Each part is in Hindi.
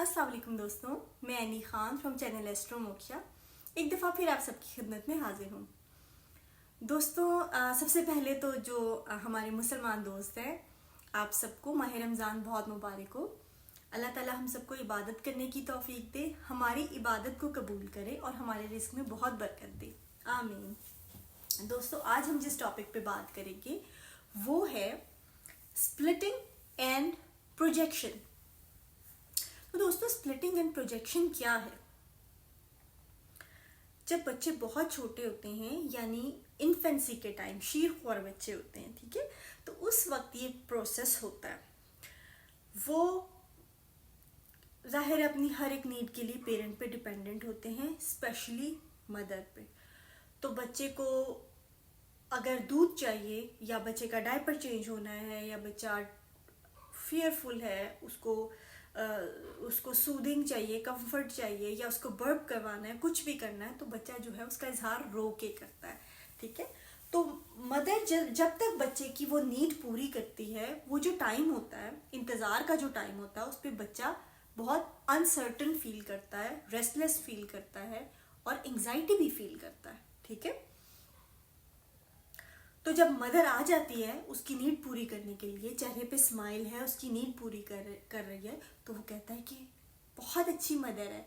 अस्सलाम वालेकुम दोस्तों, मैं any Khan from channel astro moksha एक दफ़ा फिर आप सबकी खिदमत में हाजिर हूँ। दोस्तों सबसे पहले तो जो हमारे मुसलमान दोस्त हैं, आप सबको माह रमज़ान बहुत मुबारक हो। अल्लाह ताला हम सबको इबादत करने की तौफीक दे, हमारी इबादत को कबूल करे और हमारे रिस्क में बहुत बरकत दे, आमीन। दोस्तों आज हम जिस टॉपिक पे बात करेंगे वो है स्प्लिटिंग एंड प्रोजेक्शन। तो दोस्तों स्प्लिटिंग एंड प्रोजेक्शन क्या है? जब बच्चे बहुत छोटे होते हैं यानी इन्फेंसी के टाइम, शीर ख्वार बच्चे होते हैं, ठीक है, तो उस वक्त ये प्रोसेस होता है। वो जाहिर अपनी हर एक नीड के लिए पेरेंट पे डिपेंडेंट होते हैं, स्पेशली मदर पे। तो बच्चे को अगर दूध चाहिए या बच्चे का डायपर चेंज होना है या बच्चा फियरफुल है, उसको सूदिंग चाहिए, कंफर्ट चाहिए या उसको बर्प करवाना है, कुछ भी करना है, तो बच्चा जो है उसका इजहार रो के करता है, ठीक है। तो मदर जब तक बच्चे की वो नीड पूरी करती है, वो जो टाइम होता है, इंतज़ार का जो टाइम होता है, उस पर बच्चा बहुत अनसर्टन फील करता है, रेस्टलेस फील करता है और एंग्जाइटी भी फील करता है, ठीक है। तो जब मदर आ जाती है उसकी नीड पूरी करने के लिए, चेहरे पे स्माइल है, उसकी नीड पूरी कर रही है, तो वो कहता है कि बहुत अच्छी मदर है।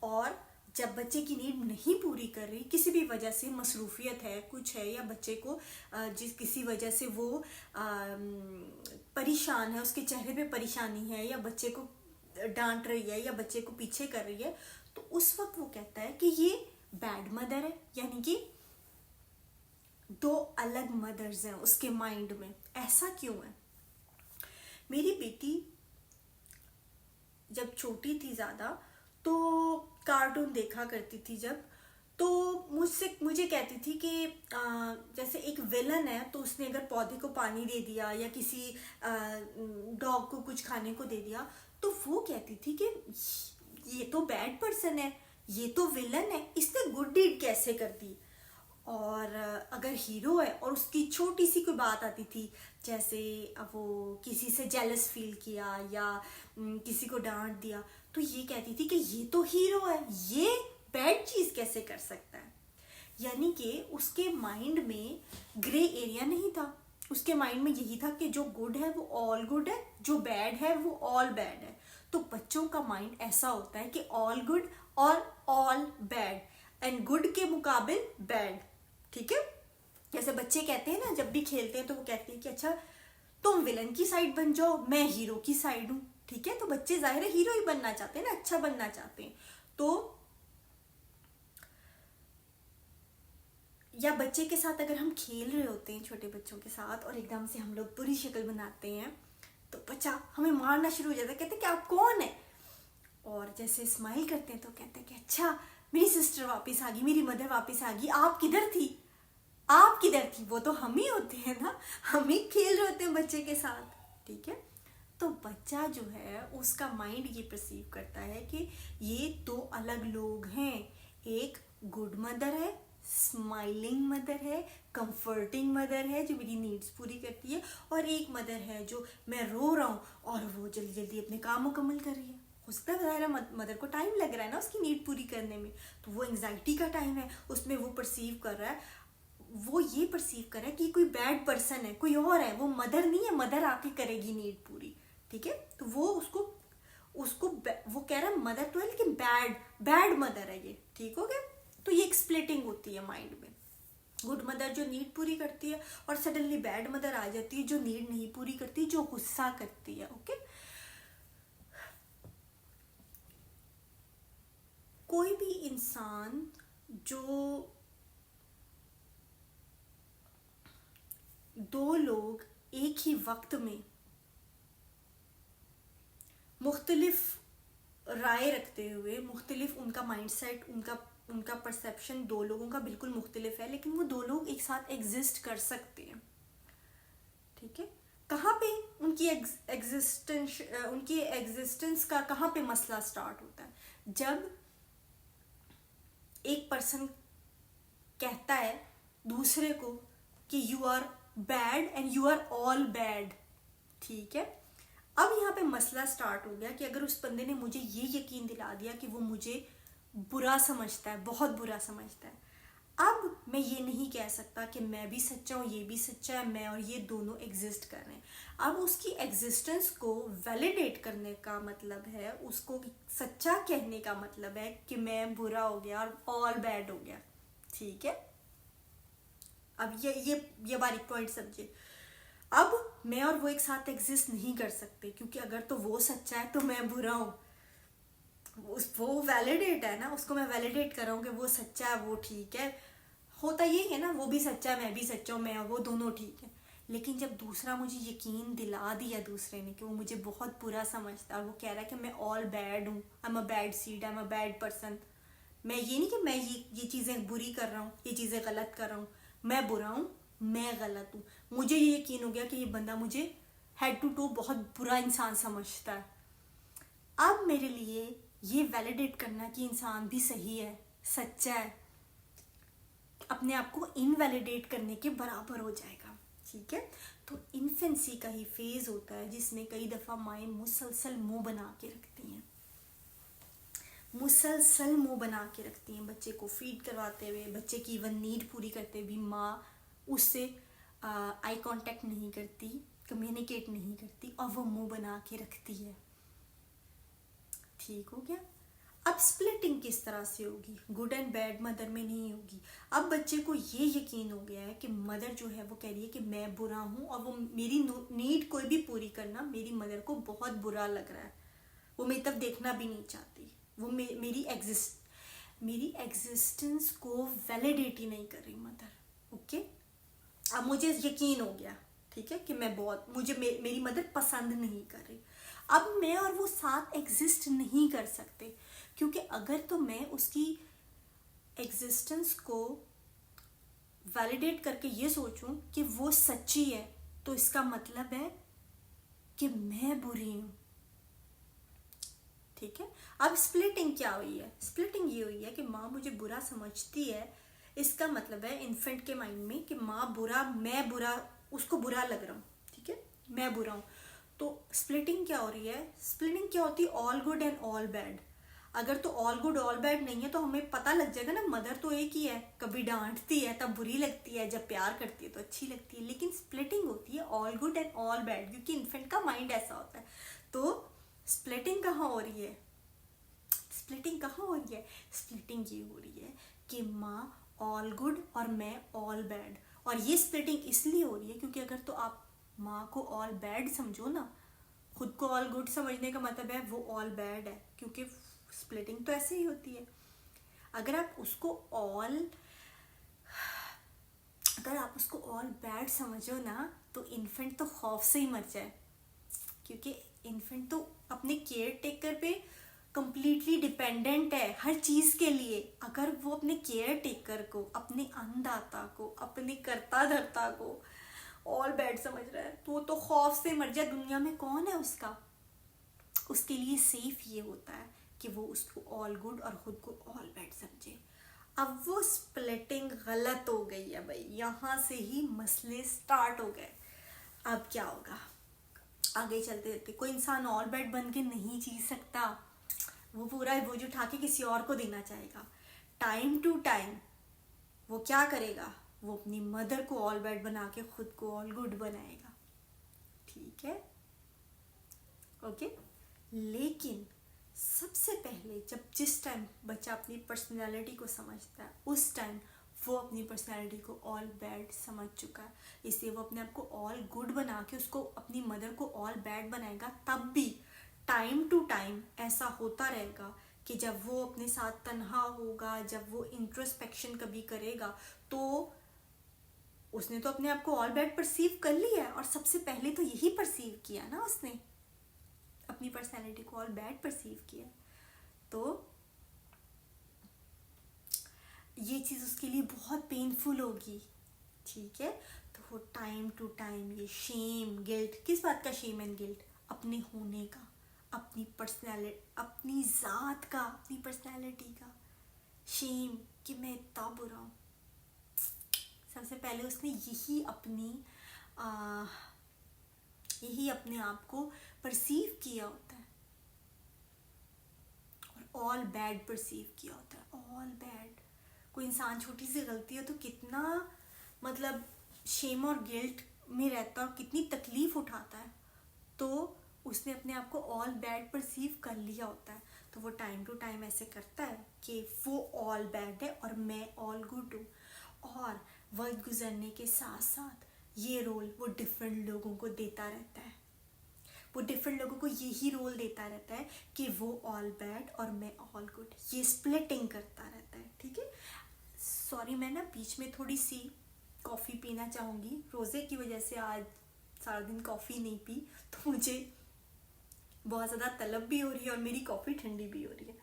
और जब बच्चे की नीड नहीं पूरी कर रही, किसी भी वजह से मसरूफियत है, कुछ है, या बच्चे को किसी वजह से वो परेशान है, उसके चेहरे पे परेशानी है, या बच्चे को डांट रही है या बच्चे को पीछे कर रही है, तो उस वक्त वो कहता है कि ये बैड मदर है, यानी कि दो अलग मदर्स हैं उसके माइंड में। ऐसा क्यों है? मेरी बेटी जब छोटी थी ज़्यादा तो कार्टून देखा करती थी जब, तो मुझे कहती थी कि जैसे एक विलन है, तो उसने अगर पौधे को पानी दे दिया या किसी डॉग को कुछ खाने को दे दिया, तो वो कहती थी कि ये तो बैड पर्सन है, ये तो विलन है, इसने गुड डीड कैसे कर दी। और अगर हीरो है और उसकी छोटी सी कोई बात आती थी, जैसे वो किसी से जेलस फील किया या किसी को डांट दिया, तो ये कहती थी कि ये तो हीरो है, ये बैड चीज कैसे कर सकता है। यानी कि उसके माइंड में ग्रे एरिया नहीं था, उसके माइंड में यही था कि जो गुड है वो ऑल गुड है, जो बैड है वो ऑल बैड है। तो बच्चों का माइंड ऐसा होता है कि ऑल गुड और ऑल बैड, एंड गुड के मुकाबिल बैड, ठीक है। जैसे बच्चे कहते हैं ना, जब भी खेलते हैं तो वो कहते हैं कि अच्छा तुम विलन की साइड बन जाओ, मैं हीरो की साइड हूं, ठीक है। तो बच्चे जाहिर है हीरो ही बनना चाहते हैं ना, अच्छा बनना चाहते हैं। तो या बच्चे के साथ अगर हम खेल रहे होते हैं, छोटे बच्चों के साथ, और एकदम से हम लोग बुरी शक्ल बनाते हैं, तो बच्चा हमें मारना शुरू हो जाता है, कहते हैं कि आप कौन है। और जैसे स्माइल करते हैं तो कहते हैं कि अच्छा मेरी सिस्टर वापस आ गई, मेरी मदर वापस आ गई, आप किधर थी, आप किधर थी। वो तो हम ही होते हैं ना, हम ही खेल रहे होते हैं बच्चे के साथ, ठीक है। तो बच्चा जो है उसका माइंड ये परसीव करता है कि ये दो अलग लोग हैं, एक गुड मदर है, स्माइलिंग मदर है, कंफर्टिंग मदर है जो मेरी नीड्स पूरी करती है, और एक मदर है जो मैं रो रहा हूँ और वो जल्दी जल्दी अपने काम मुकम्मल कर रही है। हो सकता है मदर को टाइम लग रहा है ना उसकी नीड पूरी करने में, तो वो एंग्जाइटी का टाइम है, उसमें वो परसीव कर रहा है, वो ये परसीव कर रहा है कि कोई बैड पर्सन है, कोई और है, वो मदर नहीं है, मदर आके करेगी नीड पूरी, ठीक है। तो वो उसको वो कह रहा है मदर तो है लेकिन बैड मदर है ये, ठीक हो गया। तो ये एक स्प्लिटिंग होती है माइंड में, गुड मदर जो नीड पूरी करती है और सडनली बैड मदर आ जाती है जो नीड नहीं पूरी करती, जो गुस्सा करती है, ओके। कोई भी इंसान जो दो लोग एक ही वक्त में मुख्तलिफ राय रखते हुए, मुख्तलिफ उनका माइंडसेट, उनका परसेप्शन दो लोगों का बिल्कुल मुख्तलिफ है, लेकिन वो दो लोग एक साथ एग्जिस्ट कर सकते हैं, ठीक है। कहाँ पे उनकी एग्जिस्टेंस का कहाँ पे मसला स्टार्ट होता है? जब एक पर्सन कहता है दूसरे को कि you are bad and you are all bad, ठीक है। अब यहाँ पे मसला स्टार्ट हो गया कि अगर उस बंदे ने मुझे ये यकीन दिला दिया कि वो मुझे बुरा समझता है, बहुत बुरा समझता है, अब मैं ये नहीं कह सकता कि मैं भी सच्चा हूँ, ये भी सच्चा है, मैं और ये दोनों एग्जिस्ट कर रहे हैं। अब उसकी एग्जिस्टेंस को वैलिडेट करने का मतलब है, उसको सच्चा कहने का मतलब है कि मैं बुरा हो गया और ऑल बैड हो गया। ठीक है, अब ये बारीक पॉइंट समझिए। अब मैं और वो एक साथ एग्जिस्ट नहीं कर सकते, क्योंकि अगर तो वो सच्चा है तो मैं बुरा हूँ। वो वैलिडेट है ना, उसको मैं वैलिडेट कर रहा हूँ कि वो सच्चा है, वो ठीक है। होता ये है ना, वो भी सच्चा है, मैं भी सच्चा हूँ, मैं और वो दोनों ठीक है। लेकिन जब दूसरा मुझे यकीन दिला दिया दूसरे ने कि वो मुझे बहुत बुरा समझता है और वो कह रहा है कि मैं ऑल बैड हूँ, I am a bad seed, I am a bad person, मैं ये नहीं कि मैं ये चीज़ें बुरी कर रहा हूँ, ये चीज़ें गलत कर रहा हूँ, मैं बुरा हूँ, मैं गलत हूँ, मुझे ये यकीन हो गया कि ये बंदा मुझे हेड टू टू बहुत बुरा इंसान समझता है। अब मेरे लिए ये वैलिडेट करना कि इंसान भी सही है, सच्चा है, अपने आप को इनवैलिडेट करने के बराबर हो जाएगा। ठीक है, तो इन्फेंसी का ही फेज होता है जिसमें कई दफ़ा माएँ मुसलसल मुंह बना के रखती हैं, मुसलसल मुंह बना के रखती हैं। बच्चे को फीड करवाते हुए, बच्चे की इवन नीड पूरी करते हुए भी माँ उससे आई कांटेक्ट नहीं करती, कम्युनिकेट नहीं करती और वो मुंह बना के रखती है। ठीक हो गया। अब स्प्लिटिंग किस तरह से होगी? गुड एंड बैड मदर में नहीं होगी। अब बच्चे को ये यकीन हो गया है कि मदर जो है वो कह रही है कि मैं बुरा हूँ और वो मेरी नीड कोई भी पूरी करना मेरी मदर को बहुत बुरा लग रहा है, वो मेरी तरफ देखना भी नहीं चाहती, वो मेरी एग्जिस्टेंस को वैलिडेट ही नहीं कर रही मदर। ओके, अब मुझे यकीन हो गया, ठीक है, कि मैं बहुत मेरी मदर पसंद नहीं कर रही। अब मैं और वो साथ एग्जिस्ट नहीं कर सकते, क्योंकि अगर तो मैं उसकी एग्जिस्टेंस को वैलिडेट करके ये सोचूं कि वो सच्ची है, तो इसका मतलब है कि मैं बुरी हूं। ठीक है, अब स्प्लिटिंग क्या हुई है? स्प्लिटिंग ये हुई है कि माँ मुझे बुरा समझती है, इसका मतलब है इन्फेंट के माइंड में कि माँ बुरा, मैं बुरा, उसको बुरा लग रहा हूँ। ठीक है, मैं बुरा हूँ। तो स्प्लिटिंग क्या हो रही है? स्प्लिटिंग क्या होती है? All good and all bad. अगर तो ऑल गुड ऑल बैड नहीं है तो हमें पता लग जाएगा ना, मदर तो एक ही है, कभी डांटती है तब बुरी लगती है, जब प्यार करती है तो अच्छी लगती है। लेकिन स्प्लिटिंग होती है all good and all bad, क्योंकि इन्फेंट का माइंड ऐसा होता है। तो स्प्लिटिंग कहाँ हो रही है? स्प्लिटिंग कहाँ हो रही है? स्प्लिटिंग ये हो रही है कि माँ ऑल गुड और मैं ऑल बैड। और ये स्प्लिटिंग इसलिए हो रही है क्योंकि अगर तो आप माँ को ऑल बैड समझो ना, खुद को ऑल गुड समझने का मतलब है वो ऑल बैड है, क्योंकि स्प्लिटिंग तो ऐसे ही होती है। अगर आप उसको ऑल बैड समझो ना, तो इन्फेंट तो खौफ से ही मर जाए, क्योंकि इन्फेंट तो अपने केयर टेकर पे कंप्लीटली डिपेंडेंट है हर चीज़ के लिए। अगर वो अपने केयर टेकर को, अपने अन्नदाता को, अपने कर्ता धर्ता को ऑल बैड समझ रहा है, तो वो तो खौफ से मर जाए। दुनिया में कौन है उसका? उसके लिए सेफ ये होता है कि वो उसको ऑल गुड और खुद को ऑल बैड समझे। अब वो स्प्लिटिंग गलत हो गई है भाई, यहाँ से ही मसले स्टार्ट हो गए। अब क्या होगा? आगे चलते चलते कोई इंसान ऑल बैड बन के नहीं जी सकता, वो पूरा बोझ उठा के किसी और को देना चाहेगा। टाइम टू टाइम वो क्या करेगा? वो अपनी मदर को ऑल बैड बना के खुद को ऑल गुड बनाएगा। ठीक है, ओके। लेकिन सबसे पहले जिस टाइम बच्चा अपनी पर्सनैलिटी को समझता है, उस टाइम वो अपनी पर्सनैलिटी को ऑल बैड समझ चुका है, इसलिए वो अपने आप को ऑल गुड बना के उसको, अपनी मदर को ऑल बैड बनाएगा। तब भी टाइम टू टाइम ऐसा होता रहेगा कि जब वो अपने साथ तन्हा होगा, जब वो इंट्रोस्पेक्शन कभी करेगा, तो उसने तो अपने आप को ऑल बैड परसीव कर लिया है, और सबसे पहले तो यही परसीव किया ना, उसने अपनी पर्सनैलिटी को ऑल बैड परसीव किया। तो ये चीज़ उसके लिए बहुत पेनफुल होगी। ठीक है, तो वो टाइम टू टाइम ये शेम गिल्ट, किस बात का शेम एंड गिल्ट? अपने होने का, अपनी पर्सनैलिटी, अपनी ज़ात का, अपनी पर्सनैलिटी का शेम कि मैं इतना बुरा हूँ। सबसे पहले उसने यही अपनी यही अपने आप को परसीव किया होता है, और ऑल बैड परसीव किया होता है, ऑल बैड। कोई इंसान छोटी सी गलती है तो कितना मतलब शेम और गिल्ट में रहता है और कितनी तकलीफ उठाता है, तो उसने अपने आप को ऑल बैड परसीव कर लिया होता है। तो वो टाइम टू टाइम ऐसे करता है कि वो ऑल बैड है और मैं ऑल गुड हूँ, और वक्त गुजरने के साथ साथ ये रोल वो डिफरेंट लोगों को देता रहता है, वो डिफरेंट लोगों को यही रोल देता रहता है कि वो ऑल बैड और मैं ऑल गुड, ये स्प्लिटिंग करता रहता है। ठीक है, सॉरी मैं ना बीच में थोड़ी सी कॉफ़ी पीना चाहूँगी, रोज़े की वजह से आज सारा दिन कॉफ़ी नहीं पी, तो मुझे बहुत ज़्यादा तलब भी हो रही है और मेरी कॉफ़ी ठंडी भी हो रही है।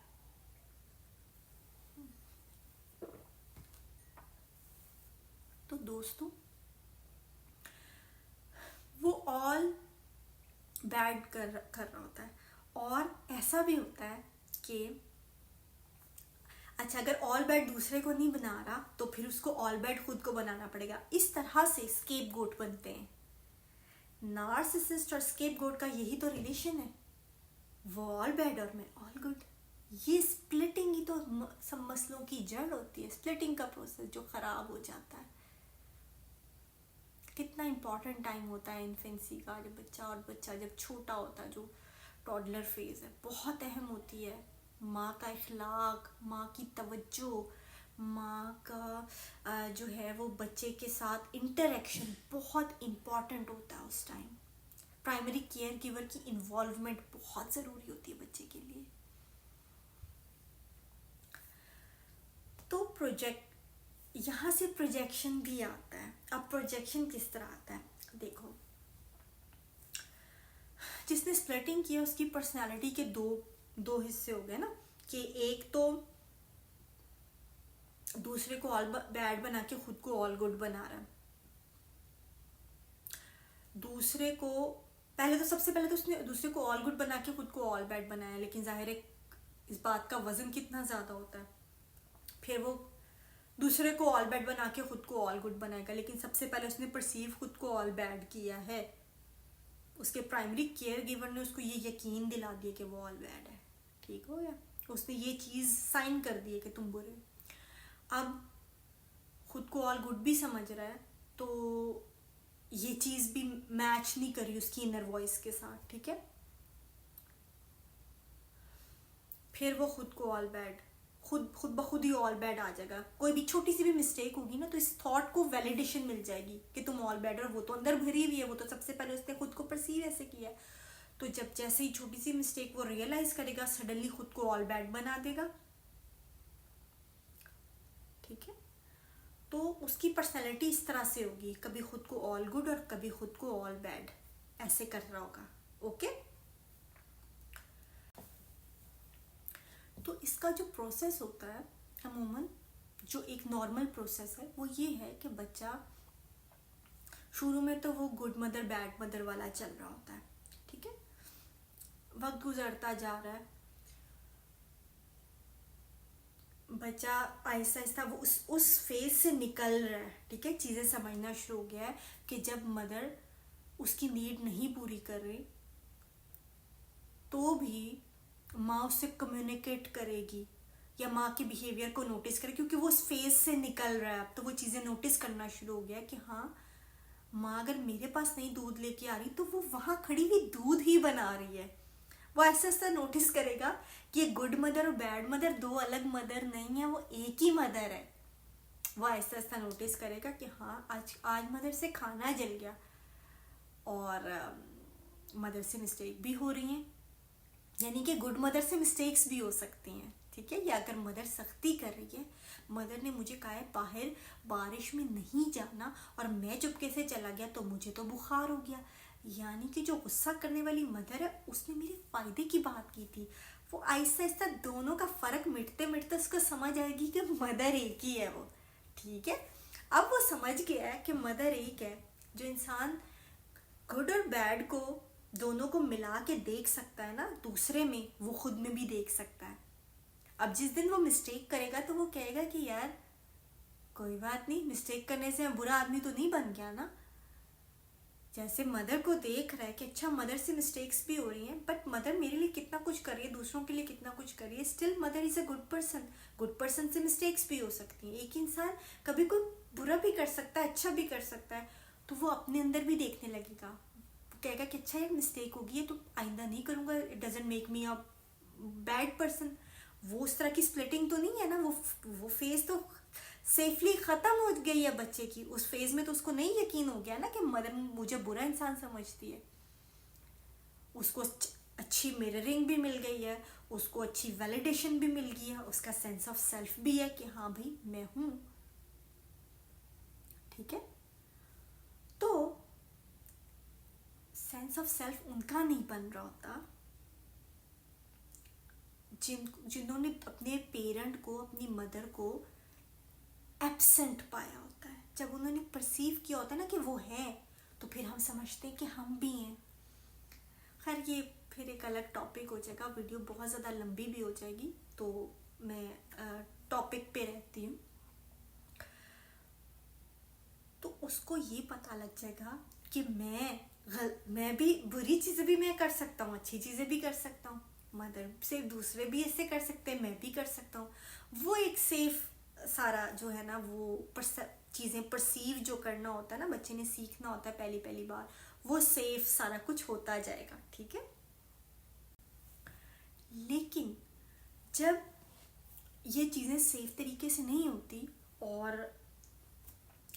तो दोस्तों, वो ऑल बैड कर रहा होता है, और ऐसा भी होता है कि अच्छा अगर ऑल बैड दूसरे को नहीं बना रहा तो फिर उसको ऑल बैड खुद को बनाना पड़ेगा। इस तरह से स्केप गोट बनते हैं। नार्सिसिस्ट और स्केप गोट का यही तो रिलेशन है, वो ऑल बैड और मैं ऑल गुड। ये स्प्लिटिंग ही तो सब मसलों की जड़ होती है, स्प्लिटिंग का प्रोसेस जो खराब हो जाता है। कितना इम्पोर्टेंट टाइम होता है इन्फेंसी का, जब बच्चा जब छोटा होता है, जो टॉडलर फेज है, बहुत अहम होती है। माँ का इखलाक, माँ की तवज्जो, माँ का जो है वो बच्चे के साथ इंटरेक्शन बहुत इम्पॉर्टेंट होता है उस टाइम। प्राइमरी केयर गिवर की इन्वॉल्वमेंट बहुत ज़रूरी होती है बच्चे के लिए। तो यहाँ से प्रोजेक्शन भी आता है। अब प्रोजेक्शन किस तरह आता है, देखो, जिसने स्प्लिटिंग किया उसकी पर्सनालिटी के दो हिस्से हो गए ना, कि एक तो दूसरे को ऑल बैड बना के खुद को ऑल गुड बना रहा है, दूसरे को सबसे पहले तो उसने दूसरे को ऑल गुड बना के खुद को ऑल बैड बनाया, लेकिन जाहिर है इस बात का वजन कितना ज़्यादा होता है। फिर वो दूसरे को ऑल बैड बना के खुद को ऑल गुड बनाएगा, लेकिन सबसे पहले उसने परसीव खुद को ऑल बैड किया है। उसके प्राइमरी केयर गिवर ने उसको ये यकीन दिला दिया कि वो ऑल बैड है। ठीक हो गया, उसने ये चीज़ साइन कर दी है कि तुम बुरे। अब खुद को ऑल गुड भी समझ रहा है, तो ये चीज़ भी मैच नहीं करी उसकी इनर वॉइस के साथ। ठीक है, फिर वो खुद को ऑल बैड, खुद ब खुद ही ऑल बैड आ जाएगा। कोई भी छोटी सी भी मिस्टेक होगी ना, तो इस थॉट को वैलिडेशन मिल जाएगी कि तुम ऑल बैड, और वो तो अंदर भरी हुई है, वो तो सबसे पहले उसने खुद को परसीव ऐसे किया है। तो जब जैसे ही छोटी सी मिस्टेक वो रियलाइज करेगा, सडनली खुद को ऑल बैड बना देगा। ठीक है, तो उसकी पर्सनैलिटी इस तरह से होगी, कभी खुद को ऑल गुड और कभी खुद को ऑल बैड ऐसे कर रहा होगा। ओके, तो इसका जो प्रोसेस होता है अमूमन, जो एक नॉर्मल प्रोसेस है, वो ये है कि बच्चा शुरू में तो वो गुड मदर बैड मदर वाला चल रहा होता है। ठीक है, वक्त गुजरता जा रहा है, बच्चा आहिस्ता आहिस्ता वो उस फेज से निकल रहा है। ठीक है, चीज़ें समझना शुरू हो गया है कि जब मदर उसकी नीड नहीं पूरी कर रही तो भी माँ उससे कम्युनिकेट करेगी या माँ के बिहेवियर को नोटिस करे, क्योंकि वो उस फेज से निकल रहा है। अब तो वो चीज़ें नोटिस करना शुरू हो गया कि हाँ, माँ अगर मेरे पास नहीं दूध लेके आ रही तो वो वहाँ खड़ी हुई दूध ही बना रही है। वो ऐसा ऐसा नोटिस करेगा कि ये गुड मदर और बैड मदर दो अलग मदर नहीं है, वो एक ही मदर है। वो ऐसा ऐसा नोटिस करेगा कि हाँ, आज मदर से खाना जल गया, और मदर से मिस्टेक भी हो रही हैं, यानी कि गुड मदर से मिस्टेक्स भी हो सकती हैं। ठीक है, या अगर मदर सख्ती कर रही है, मदर ने मुझे कहा है बाहर बारिश में नहीं जाना और मैं चुपके से चला गया तो मुझे तो बुखार हो गया, यानी कि जो गुस्सा करने वाली मदर है उसने मेरे फ़ायदे की बात की थी। वो आहिस्ता आहिस्ता दोनों का फ़र्क मिटते मिटते उसको समझ आएगी कि मदर एक ही है वो। ठीक है, अब वो समझ गया है कि मदर एक है। जो इंसान गुड और बैड को दोनों को मिला के देख सकता है ना दूसरे में, वो खुद में भी देख सकता है। अब जिस दिन वो मिस्टेक करेगा तो वो कहेगा कि यार कोई बात नहीं, मिस्टेक करने से बुरा आदमी तो नहीं बन गया ना, जैसे मदर को देख रहा है कि अच्छा मदर से मिस्टेक्स भी हो रही हैं, बट मदर मेरे लिए कितना कुछ कर रही है, दूसरों के लिए कितना कुछ कर रही है, still mother is a good person. Good person से मिस्टेक्स भी हो सकती हैं। एक इंसान कभी कोई बुरा भी कर सकता है, अच्छा भी कर सकता है, तो वो अपने अंदर भी देखने लगेगा। वो कहेगा कि अच्छा यार मिस्टेक होगी है तो आइंदा नहीं करूँगा, it doesn't make me a bad person. वो उस तरह की स्प्लिटिंग तो नहीं है ना, वो फेज तो सेफली ख़त्म हो गई है बच्चे की। उस फेज में तो उसको नहीं यकीन हो गया ना कि मदर मुझे बुरा इंसान समझती है। उसको अच्छी मिररिंग भी मिल गई है, उसको अच्छी वैलिडेशन भी मिल गई है, उसका सेंस ऑफ सेल्फ भी है कि हाँ भाई मैं हूँ। ठीक है, तो सेंस ऑफ सेल्फ उनका नहीं बन रहा होता जिन्होंने अपने पेरेंट को, अपनी मदर को एब्सेंट पाया होता है। जब उन्होंने परसीव किया होता है ना कि वो है, तो फिर हम समझते हैं कि हम भी हैं। खैर ये फिर एक अलग टॉपिक हो जाएगा, वीडियो बहुत ज़्यादा लंबी भी हो जाएगी, तो मैं टॉपिक पे रहती हूँ। तो उसको ये पता लग जाएगा कि मैं भी बुरी चीज़ें भी मैं कर सकता हूँ, अच्छी चीज़ें भी कर सकता हूँ। मदर से दूसरे भी ऐसे कर सकते हैं, मैं भी कर सकता हूँ। वो एक सेफ सारा जो है ना, वो चीज़ें परसीव जो करना होता है ना, बच्चे ने सीखना होता है पहली पहली बार, वो सेफ सारा कुछ होता जाएगा। ठीक है, लेकिन जब ये चीज़ें सेफ तरीके से नहीं होती और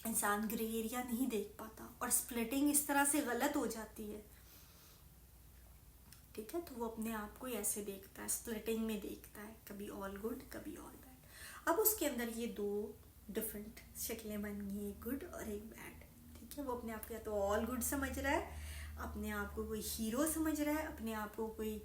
इंसान ग्रे एरिया नहीं देख पाता और स्प्लिटिंग इस तरह से गलत हो जाती है, ठीक है, तो वो अपने आप को ऐसे देखता है, स्प्लिटिंग में देखता है, कभी ऑल गुड कभी ऑल बैड। अब उसके अंदर ये दो डिफरेंट शक्लें बन गई, एक गुड और एक बैड। ठीक है, वो अपने आप को या तो ऑल गुड समझ रहा है, अपने आप को कोई हीरो समझ रहा है, अपने आप को कोई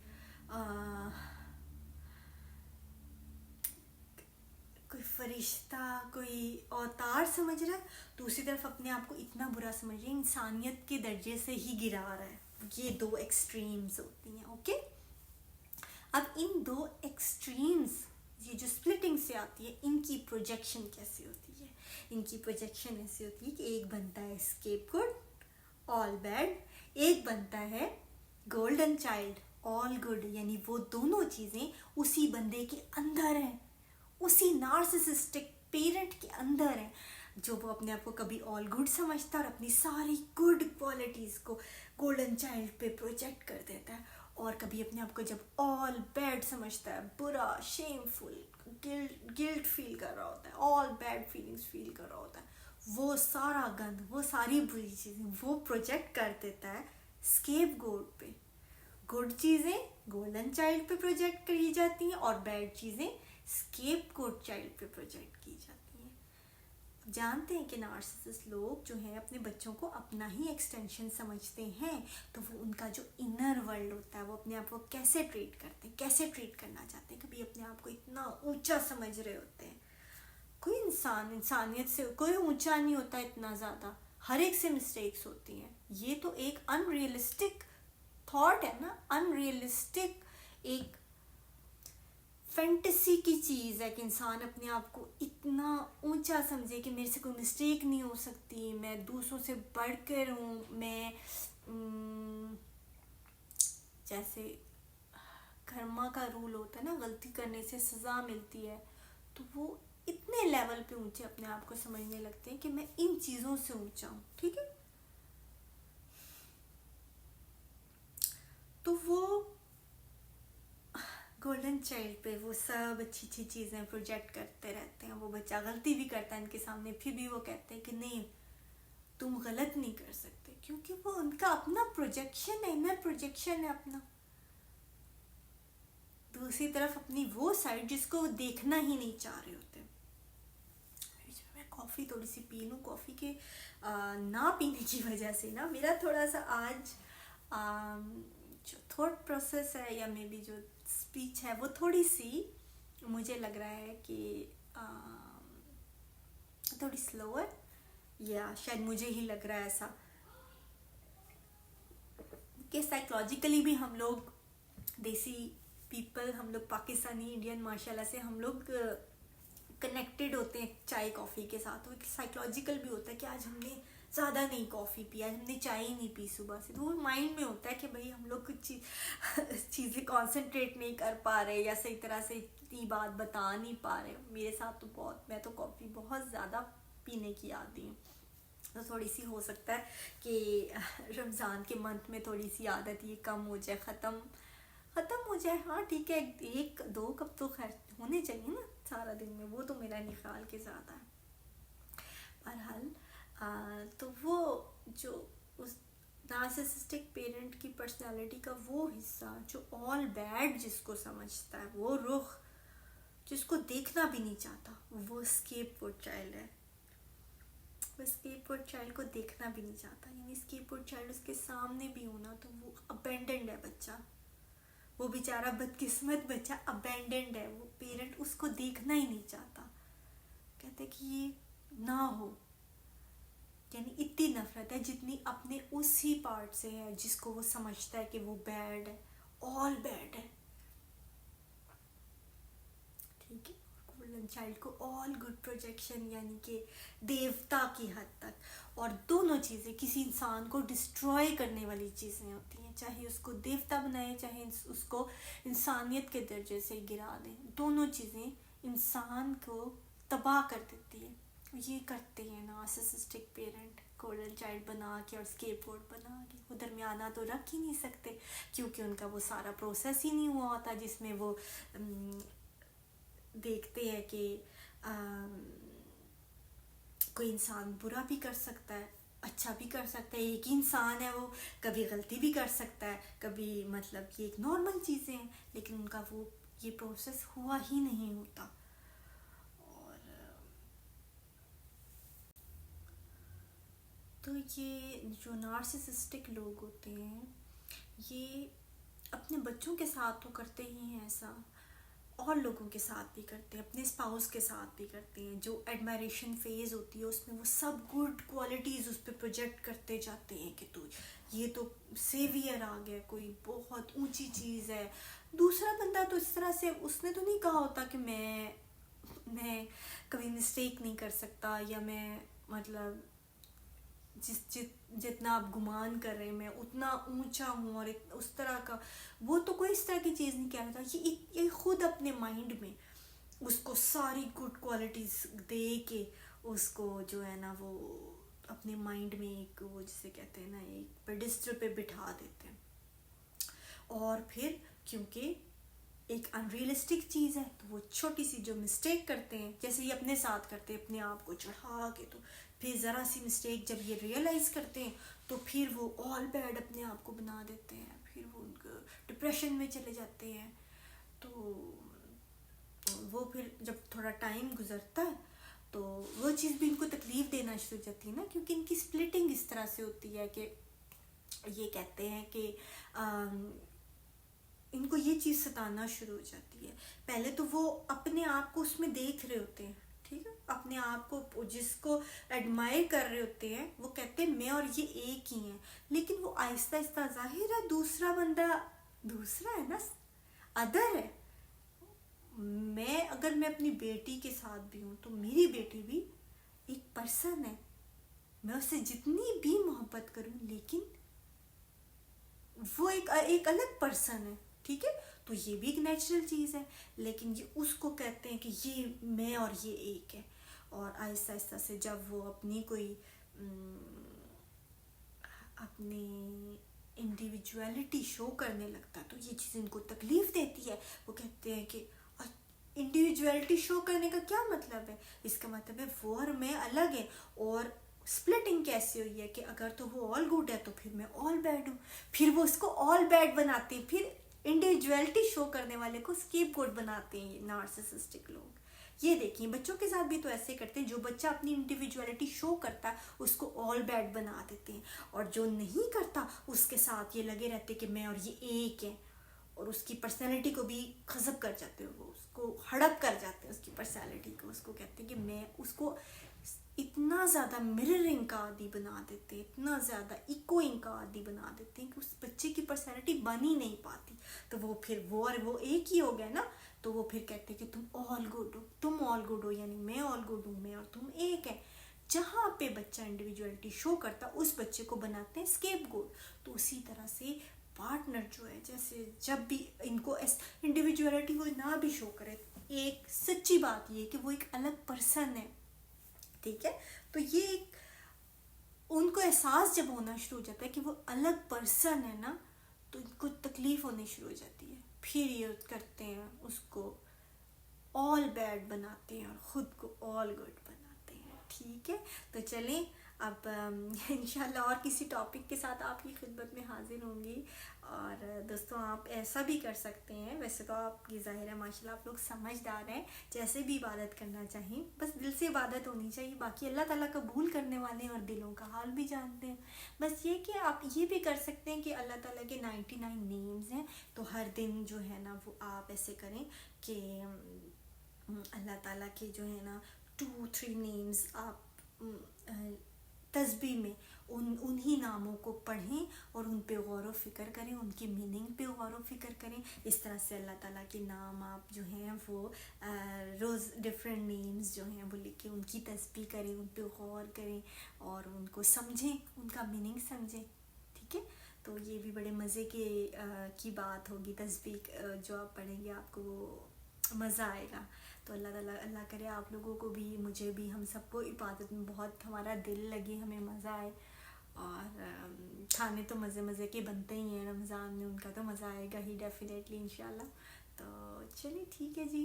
कोई फरिश्ता, कोई अवतार समझ रहा है, दूसरी तरफ अपने आप को इतना बुरा समझ रहा है, इंसानियत के दर्जे से ही गिरा रहा है। ये दो एक्सट्रीम्स होती हैं। ओके, अब इन दो एक्सट्रीम्स, ये जो स्प्लिटिंग से आती है, इनकी प्रोजेक्शन कैसे होती है? इनकी प्रोजेक्शन ऐसी होती है कि एक बनता है स्केपगोट ऑल बैड, एक बनता है गोल्डन चाइल्ड ऑल गुड। यानी वो दोनों चीज़ें उसी बंदे के अंदर हैं, उसी नार्सिसिस्टिक पेरेंट के अंदर है, जो वो अपने आप को कभी ऑल गुड समझता है और अपनी सारी गुड क्वालिटीज़ को गोल्डन चाइल्ड पे प्रोजेक्ट कर देता है, और कभी अपने आप को जब ऑल बैड समझता है, बुरा, शेमफुल, गिल्ट फील कर रहा होता है, ऑल बैड फीलिंग्स फील कर रहा होता है, वो सारा गंद, वो सारी बुरी चीज़ें वो प्रोजेक्ट कर देता है स्केपगोट पे। गुड चीज़ें गोल्डन चाइल्ड पे प्रोजेक्ट करी जाती हैं और बैड चीज़ें स्केपगोट चाइल्ड पे प्रोजेक्ट की जाती हैं। जानते हैं कि नार्सिसिस्ट लोग जो हैं अपने बच्चों को अपना ही एक्सटेंशन समझते हैं, तो वो उनका जो इनर वर्ल्ड होता है, वो अपने आप को कैसे ट्रीट करते हैं, कैसे ट्रीट करना चाहते हैं, कभी अपने आप को इतना ऊंचा समझ रहे होते हैं। कोई इंसान इंसानियत से कोई ऊंचा नहीं होता इतना ज़्यादा, हर एक से मिस्टेक्स होती हैं। ये तो एक अनरियलिस्टिक थॉट है ना, अनरियलिस्टिक एक फैंटेसी की चीज़ है कि इंसान अपने आप को इतना ऊंचा समझे कि मेरे से कोई मिस्टेक नहीं हो सकती, मैं दूसरों से बढ़कर हूँ, मैं जैसे कर्मा का रूल होता है ना, गलती करने से सज़ा मिलती है, तो वो इतने लेवल पे ऊंचे अपने आप को समझने लगते हैं कि मैं इन चीज़ों से ऊंचा हूँ। ठीक है, तो वो गोल्डन चाइल्ड पे वो सब अच्छी अच्छी चीज़ें प्रोजेक्ट करते रहते हैं। वो बच्चा गलती भी करता है इनके सामने, फिर भी वो कहते हैं कि नहीं तुम गलत नहीं कर सकते, क्योंकि वो उनका अपना प्रोजेक्शन है, इनर प्रोजेक्शन है अपना। दूसरी तरफ अपनी वो साइड जिसको वो देखना ही नहीं चाह रहे होते। मैं कॉफ़ी थोड़ी सी पी लूँ, कॉफ़ी के ना पीने की वजह से ना मेरा थोड़ा सा आज जो थॉट प्रोसेस है या मे बी जो स्पीच है वो थोड़ी सी मुझे लग रहा है कि थोड़ी स्लोअर, या शायद मुझे ही लग रहा है ऐसा कि साइकोलॉजिकली भी हम लोग देसी पीपल, हम लोग पाकिस्तानी इंडियन माशाल्लाह से हम लोग कनेक्टेड होते हैं चाय कॉफ़ी के साथ। वो साइकोलॉजिकल भी होता है कि आज हमने ज़्यादा नहीं कॉफ़ी पिया, हमने चाय ही नहीं पी सुबह से, तो वो माइंड में होता है कि भाई हम लोग कुछ चीज़ें कॉन्सेंट्रेट नहीं कर पा रहे या सही तरह से इतनी बात बता नहीं पा रहे। मेरे साथ तो बहुत, मैं तो कॉफ़ी बहुत ज़्यादा पीने की आदी हूँ, तो थोड़ी सी हो सकता है कि रमज़ान के मंथ में थोड़ी सी आदत ये कम हो जाए, ख़त्म हो जाए। हाँ ठीक है, एक दो कप तो खैर होने चाहिए ना सारा दिन में, वो तो मेरा निकाल के ज़्यादा है। बहरहाल तो वो जो उस नार्सिसिस्टिक पेरेंट की पर्सनालिटी का वो हिस्सा जो ऑल बैड जिसको समझता है, वो रुख जिसको देखना भी नहीं चाहता, वो स्केपगोट चाइल्ड है। वो स्केपगोट चाइल्ड को देखना भी नहीं चाहता, यानी स्केपगोट चाइल्ड उसके सामने भी होना तो वो अबेंडेंड है बच्चा, वो बेचारा बदकिस्मत बच्चा अबेंडेंड है, वो पेरेंट उसको देखना ही नहीं चाहता, कहते कि ये ना हो। यानी इतनी नफरत है जितनी अपने उसी पार्ट से है जिसको वो समझता है कि वो बैड है, ऑल बैड है, ठीक है। गोल्डन चाइल्ड को ऑल गुड प्रोजेक्शन, यानी कि देवता की हद तक, और दोनों चीज़ें किसी इंसान को डिस्ट्रॉय करने वाली चीज़ें होती हैं, चाहे उसको देवता बनाए चाहे उसको इंसानियत के दर्जे से गिरा दें, दोनों चीज़ें इंसान को तबाह कर देती है। ये करते हैं नार्सिसिस्टिक पेरेंट, गोल्डन चाइल्ड बना के और स्केपगोट बना के, वो दरमियाना तो रख ही नहीं सकते क्योंकि उनका वो सारा प्रोसेस ही नहीं हुआ होता जिसमें वो देखते हैं कि कोई इंसान बुरा भी कर सकता है, अच्छा भी कर सकता है, एक ही इंसान है, वो कभी गलती भी कर सकता है, कभी मतलब ये एक नॉर्मल चीज़ें हैं, लेकिन उनका वो ये प्रोसेस हुआ ही नहीं होता। तो ये जो नार्सिसिस्टिक लोग होते हैं ये अपने बच्चों के साथ तो करते ही हैं ऐसा, और लोगों के साथ भी करते हैं, अपने स्पाउस के साथ भी करते हैं। जो एडमायरेशन फेज होती है उसमें वो सब गुड क्वालिटीज़ उस पर प्रोजेक्ट करते जाते हैं कि तू ये तो सेवियर आ गया, कोई बहुत ऊंची चीज़ है। दूसरा बंदा तो इस तरह से उसने तो नहीं कहा होता कि मैं कभी मिस्टेक नहीं कर सकता, या मैं मतलब जितना आप गुमान कर रहे हैं मैं उतना ऊंचा हूँ और उस तरह का, वो तो कोई इस तरह की चीज़ नहीं कह रहा था। ये खुद अपने माइंड में उसको सारी गुड क्वालिटीज़ दे के उसको जो है ना वो अपने माइंड में एक वो जिसे कहते हैं ना एक पेडिस्टल पे बिठा देते हैं, और फिर क्योंकि एक अनरियलिस्टिक चीज़ है तो वो छोटी सी जो मिस्टेक करते हैं, जैसे ये अपने साथ करते हैं अपने आप को चढ़ा के, तो फिर ज़रा सी मिस्टेक जब ये रियलाइज़ करते हैं तो फिर वो ऑल बैड अपने आप को बना देते हैं, फिर वो उनको डिप्रेशन में चले जाते हैं। तो वो फिर जब थोड़ा टाइम गुजरता है तो वो चीज़ भी इनको तकलीफ़ देना शुरू हो जाती है ना, क्योंकि इनकी स्प्लिटिंग इस तरह से होती है कि ये कहते हैं कि इनको ये चीज़ सताना शुरू हो जाती है। पहले तो वो अपने आप को उसमें देख रहे होते हैं, ठीक है, अपने आप को जिसको एडमायर कर रहे होते हैं वो कहते हैं मैं और ये एक ही हैं, लेकिन वो आहिस्ता आहिस्ता जाहिर है दूसरा बंदा दूसरा है ना, अदर है। अगर मैं अपनी बेटी के साथ भी हूँ तो मेरी बेटी भी एक पर्सन है, मैं उससे जितनी भी मोहब्बत करूँ लेकिन वो एक अलग पर्सन है, ठीक है। तो ये भी एक नेचुरल चीज़ है, लेकिन ये उसको कहते हैं कि ये मैं और ये एक है। और आहिस्ता आहिस्ता से जब वो अपनी कोई अपनी इंडिविजुअलिटी शो करने लगता है तो ये चीज़ इनको तकलीफ़ देती है। वो कहते हैं कि इंडिविजुअलिटी शो करने का क्या मतलब है, इसका मतलब है वो और मैं अलग है। और स्प्लिटिंग कैसे हुई है कि अगर तो वो ऑल गुड है तो फिर मैं ऑल बैड हूँ, फिर वो उसको ऑल बैड बनाते हैं, फिर इंडिविजुअलिटी शो करने वाले को स्केपगोट बनाते हैं नार्सिसिस्टिक लोग। ये देखिए बच्चों के साथ भी तो ऐसे करते हैं, जो बच्चा अपनी इंडिविजुअलिटी शो करता है उसको ऑल बैड बना देते हैं, और जो नहीं करता उसके साथ ये लगे रहते कि मैं और ये एक है, और उसकी पर्सनैलिटी को भी खजब कर जाते हैं, वो उसको हड़प कर जाते हैं उसकी पर्सनैलिटी को, उसको कहते हैं कि मैं उसको इतना ज़्यादा मिररिंग का आदी बना देते हैं, इतना ज़्यादा इकोइंग का आदी बना देते हैं कि उस बच्चे की पर्सनैलिटी बन ही नहीं पाती। तो वो फिर वो और वो एक ही हो गया ना, तो वो फिर कहते हैं कि तुम ऑल गुड हो, तुम ऑल गुड हो, यानी मैं ऑल गुड हूँ, मैं और तुम एक है। जहाँ पे बच्चा इंडिविजुअलिटी शो करता उस बच्चे को बनाते हैं स्केपगोट। तो उसी तरह से पार्टनर जो है, जैसे जब भी इनको इंडिविजुअलिटी वो ना भी शो करे, एक सच्ची बात ये कि वो एक अलग पर्सन है, ठीक है। तो ये एक उनको एहसास जब होना शुरू हो जाता है कि वो अलग पर्सन है ना, तो इनको तकलीफ होनी शुरू हो जाती है। फिर ये करते हैं उसको ऑल बैड बनाते हैं और ख़ुद को ऑल गुड बनाते हैं, ठीक है। तो चलें अब इंशाल्लाह और किसी टॉपिक के साथ आपकी खिदमत में हाजिर होंगी। और दोस्तों आप ऐसा भी कर सकते हैं, वैसे तो आपकी ज़ाहिर है माशाल्लाह आप लोग समझदार हैं, जैसे भी इबादत करना चाहिए बस दिल से इबादत होनी चाहिए। बाकी अल्लाह ताला कबूल करने वाले हैं और दिलों का हाल भी जानते हैं। बस ये कि आप ये भी कर सकते हैं कि अल्लाह ताला के 99 नेम्स हैं, तो हर दिन जो है ना वो आप ऐसे करें कि अल्लाह ताला के जो है ना 2-3 नेम्स आप तस्बीह में उन्हीं नामों को पढ़ें और उन पे गौर व फिक्र करें, उनकी मीनिंग पे गौर व फिक्र करें। इस तरह से अल्लाह ताला के नाम आप जो हैं वो रोज़ डिफरेंट नेम्स जो हैं वो लिख के उनकी तस्बीह करें, उन पे गौर करें और उनको समझें, उनका मीनिंग समझें, ठीक है। तो ये भी बड़े मज़े की बात होगी। तस्बीह जो आप पढ़ेंगे आपको वो मज़ा आएगा। तो अल्लाह करे आप लोगों को भी, मुझे भी, हम सबको इबादत में बहुत हमारा दिल लगे, हमें मज़ा आए। और खाने तो मज़े के बनते ही हैं रमज़ान में, उनका तो मज़ा आएगा ही डेफिनेटली इंशाल्लाह। तो चलिए ठीक है जी,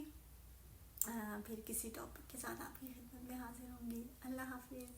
फिर किसी टॉपिक के साथ आपकी खिदमत में हाजिर होंगी। अल्लाह हाफिज़।